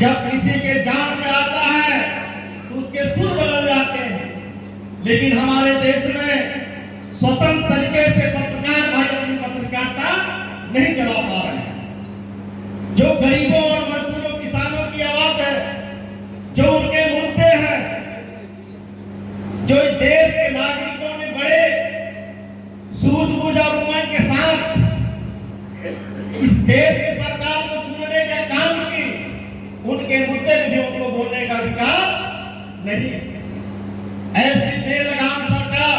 जब किसी के जान पे आता है तो उसके सुर बदल जाते हैं, लेकिन हमारे देश में स्वतंत्र तरीके से पत्रकार भाई अपनी पत्रकारिता नहीं चला पा रहे हैं। जो गरीबों और मजदूरों किसानों की आवाज है, जो उनके मुद्दे हैं, जो इस देश के नागरिकों ने बड़े सूझबूझ और उमंग के साथ इस देश की सरकार को चुनने का काम की, उनके मुद्दे भी उनको बोलने का अधिकार नहीं। ऐसी बेलगाम सरकार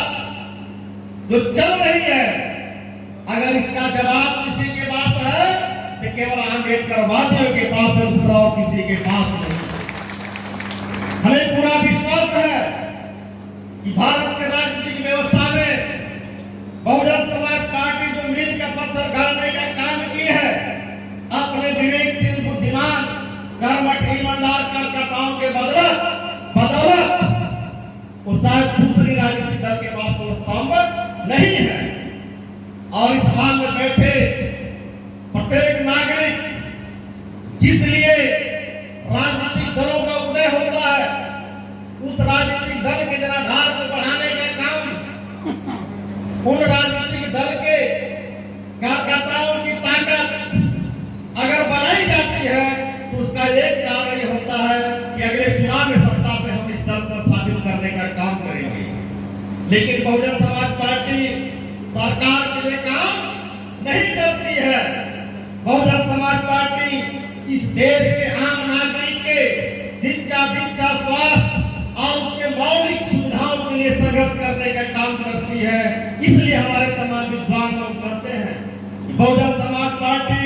जो चल रही है, अगर इसका जवाब किसी के पास है तो केवल आंबेडकरवादियों के पास है, दूसरा और किसी के पास नहीं। हमें पूरा विश्वास है कि भारत के राजनीतिक व्यवस्था में बहुजन समाज पार्टी जो मिल का पत्थर गाड़ने का काम की है, अपने विवेकशील बुद्धिमान कर्मठ ईमानदार कार्यकर्ताओं के बदौलत वो शायद दूसरी राजनीतिक दल के पास वो स्तंभ नहीं है। और इस हाल में बैठे प्रत्येक नागरिक जिस लिए राजनीतिक दलों का उदय होता है, उस राजनीतिक दल के जनाधार को बढ़ाने का काम, उन राजनीतिक दल के कार्यकर्ताओं की ताकत अगर बनाई जाती है तो उसका एक कारण ये होता है कि अगले चुनाव में सत्ता पे हम इस दल को स्थापित करने का काम करेंगे। लेकिन बहुजन समाज पार्टी सरकार के लिए काम नहीं करती है। बहुजन समाज पार्टी इस देश के आम नागरिक के शिक्षा, दीक्षा, स्वास्थ्य और उसके मौलिक सुविधाओं के लिए संघर्ष करने का काम करती है। इसलिए हमारे तमाम विद्वान लोग कहते हैं बहुजन समाज पार्टी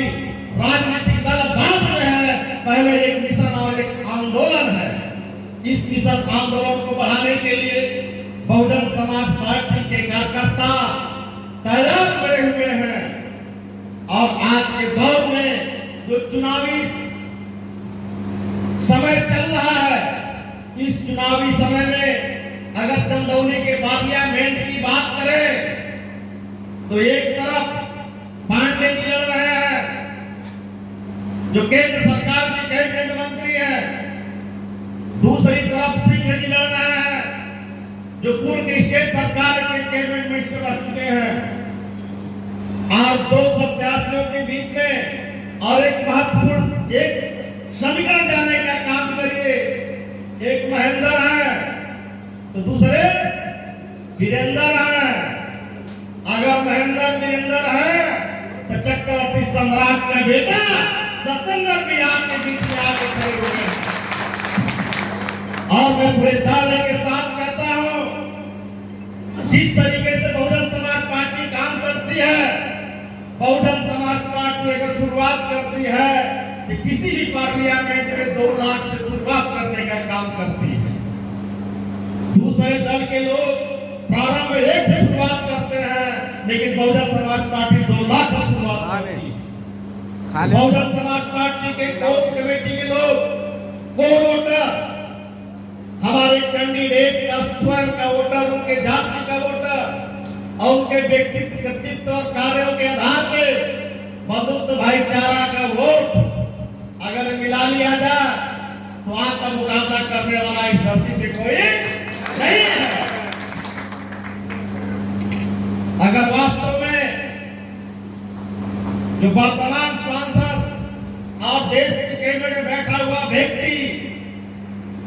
राजनीतिक दल बाद में है, पहले एक मिशन और एक आंदोलन है। इस मिशन आंदोलन को बढ़ाने के लिए बहुजन समाज पार्टी के कार्यकर्ता तैयार खड़े हुए हैं। और आज के दौर में जो चुनावी समय चल रहा है, इस चुनावी समय में अगर चंदौली के पार्लियामेंट की बात करें तो एक तरफ पांडे जी लड़ रहे हैं जो केंद्र सरकार के कैबिनेट मंत्री हैं, दूसरी तरफ सिंह जी लड़ रहे हैं जो पूर्व की स्टेट सरकार के कैबिनेट मिनिस्टर रह चुके हैं। और दो प्रत्याशियों के बीच में और एक महत्वपूर्ण एक समीकरण जाने का काम करिए। एक महेंद्र है तो दूसरे वीरेंद्र है। अगर महेंद्र वीरेंद्र है तो चक्रवर्ती सम्राट का बेटा सत्येंद्र भी आपके बीच में आके खड़े हो गए। और मैं पूरे दावे के साथ कहता हूं, जिस तरीके से बहुजन समाज पार्टी काम करती है, बहुजन समाज पार्टी अगर शुरुआत करती है तो किसी भी पार्लियामेंट में 2 लाख से शुरुआत करने का काम करती है। दूसरे दल के लोग प्रारंभ में 1 से शुरुआत करते हैं, लेकिन बहुजन समाज पार्टी 2 लाख से शुरुआत करती है। बहुजन समाज पार्टी के कोर कमेटी के लोग, कोर वोटर, हमारे कैंडिडेट का स्वयं का वोटर, उनके जाति का वोटर और उनके व्यक्तित्व और कार्यों के आधार पे बंधुत्व भाईचारा का वोट अगर मिला लिया जाए तो आपका मुकाबला करने वाला इस धरती पे कोई नहीं है। अगर वास्तव में जो वर्तमान सांसद और देश के कैबिनेट में बैठा हुआ व्यक्ति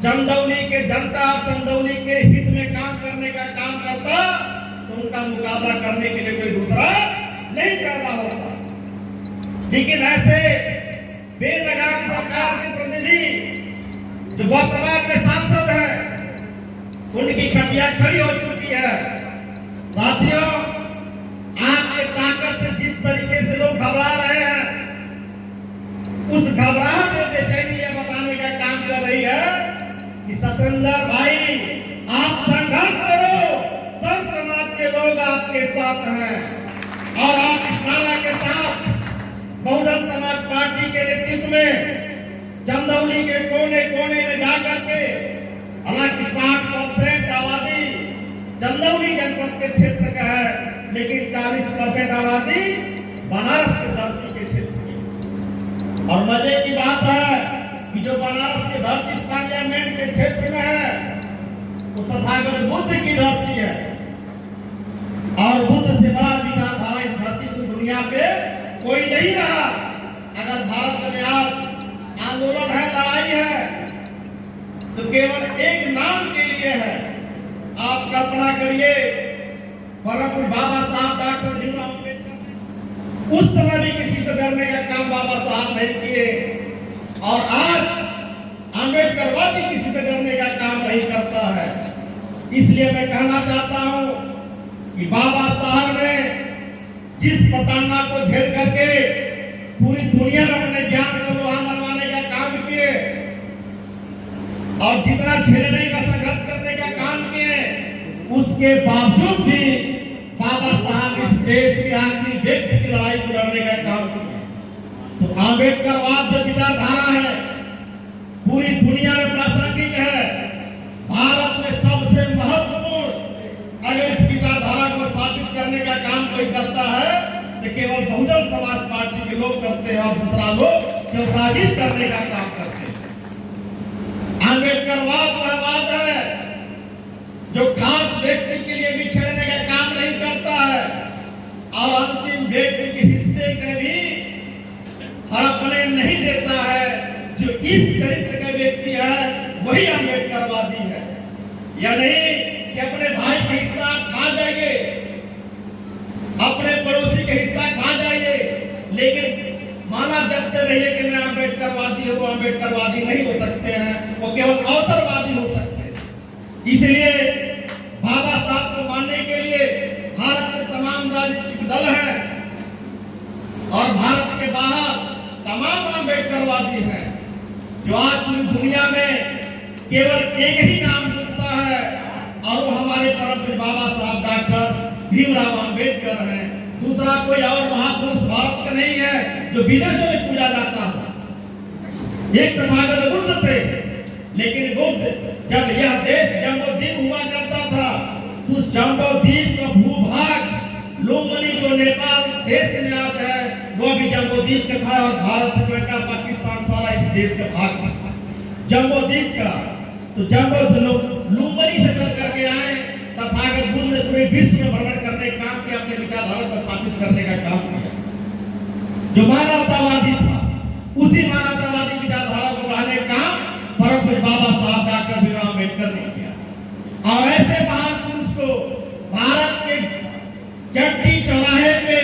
चंदौली के जनता और चंदौली के हित में काम करने का काम करता तो उनका मुकाबला करने के लिए कोई दूसरा नहीं पैदा होता। लेकिन ऐसे बेलगाम सरकार के प्रतिनिधि जो वर्तमान में सांसद है, उनकी कटिया खड़ी हो चुकी है। साथियों, आपके ताकत से जिस तरीके से लोग घबरा रहे हैं, उस घबराहट में बेचैनी यह बताने का काम कर रही है कि सत्येंद्र भाई आप संघर्ष करो, सब समाज के लोग आपके साथ हैं। और आप इस नारा के साथ बहुजन समाज पार्टी के नेतृत्व में चंदौली के कोने कोने में जाकर के, हालांकि 60% आबादी चंदौली जनपद के क्षेत्र का है, लेकिन 40% आबादी बनारस के धरती के क्षेत्र की। और मजे की बात है कि जो बनारस की धरती इस पार्लियामेंट के क्षेत्र में है वो तथागत बुद्ध की धरती है और बुद्ध से बड़ा विचारधारा इस धरती की दुनिया पे कोई नहीं रहा। अगर भारत में आज आंदोलन है, लड़ाई है, तो केवल एक नाम के लिए है। आप कल्पना करिए, परम बाबा साहब डॉक्टर भीमराव अम्बेडकर उस समय भी किसी से डरने का काम बाबा साहब नहीं किए और आज अम्बेडकरवादी किसी से डरने का काम नहीं करता है। इसलिए मैं कहना चाहता हूं कि बाबा साहब ने जिस प्रताड़ना को झेल करके पूरी दुनिया में अपने ज्ञान को वहां मनवाने का काम किए और जितना झेलने का संघर्ष करने का काम किए, उसके बावजूद भी बाबा साहब इस देश के आखिरी व्यक्ति की लड़ाई को लड़ने का काम किए। तो अम्बेडकरवाद जो विचारधारा है पूरी दुनिया में प्रासंगिक है। भारत में सबसे महत्वपूर्ण अगर इस विचारधारा को स्थापित करने का काम कोई करता है तो केवल बहुजन समाज पार्टी के लोग करते हैं और दूसरा लोग चौसागित करने का काम करते हैं। अम्बेडकरवाद वह वाद है जो खास व्यक्ति के लिए बिछड़ने का काम नहीं करता है और अंतिम व्यक्ति के हिस्से के भी हड़पने नहीं देता है। जो इस चरित्र का व्यक्ति है वही अम्बेडकरवादी है। या नहीं कि अपने भाई का हिस्सा खा जाइए, अपने पड़ोसी का हिस्सा खा जाइए, लेकिन माना जपते रहिए कि मैं अम्बेडकरवादी हूं। वो अम्बेडकरवादी नहीं हो सकते हैं, वो केवल अवसरवादी हो सकते हैं। इसलिए बाबा साहब को मानने के लिए भारत के तमाम राजनीतिक दल हैं और भारत के बाहर तमाम अम्बेडकरवादी हैं जो आज पूरी दुनिया में केवल एक ही नाम पूछता है और वो हमारे परम पूज्य बाबा साहब डॉक्टर भीमराव अम्बेडकर हैं। दूसरा कोई और महापुरुष भारत का नहीं है जो विदेशों में पूजा जाता है। एक तथागत बुद्ध थे, लेकिन बुद्ध जब यह देश जम्बूद्वीप हुआ करता था तो उस जम्बूद्वीप का भूभाग लुम्बिनी जो नेपाल देश में आज है वो भी जम्बूद्वीप का था और भारत श्रीलंका पाकिस्तान सारा इस देश का भाग था जम्बूद्वीप का। तो जम्बूद्वीप लुम्बिनी से चल करके आए, तथागत बुद्ध ने पूरे विश्व में भ्रमण करने का काम किया, अपने विचारधारा को स्थापित करने का काम किया। जो मानवतावादी था उसी मानवतावादी विचारधारा को बढ़ाने का काम परम पूज्य बाबा साहब डॉक्टर भीमराव अम्बेडकर ने किया। और ऐसे महान पुरुष को भारत के चट्टी चौराहे पे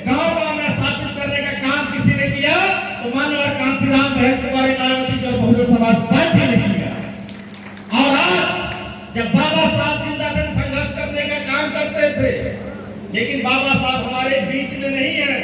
गांव-गांव में स्थापित करने का काम किसी ने किया तो माननीय कांशीराम बहन कुमारी मायावती जो बहुजन समाज पार्टी ने किया। और आज जब बाबा साहब जिंदा थे संघर्ष करने का काम करते थे, लेकिन बाबा साहब हमारे बीच में नहीं है।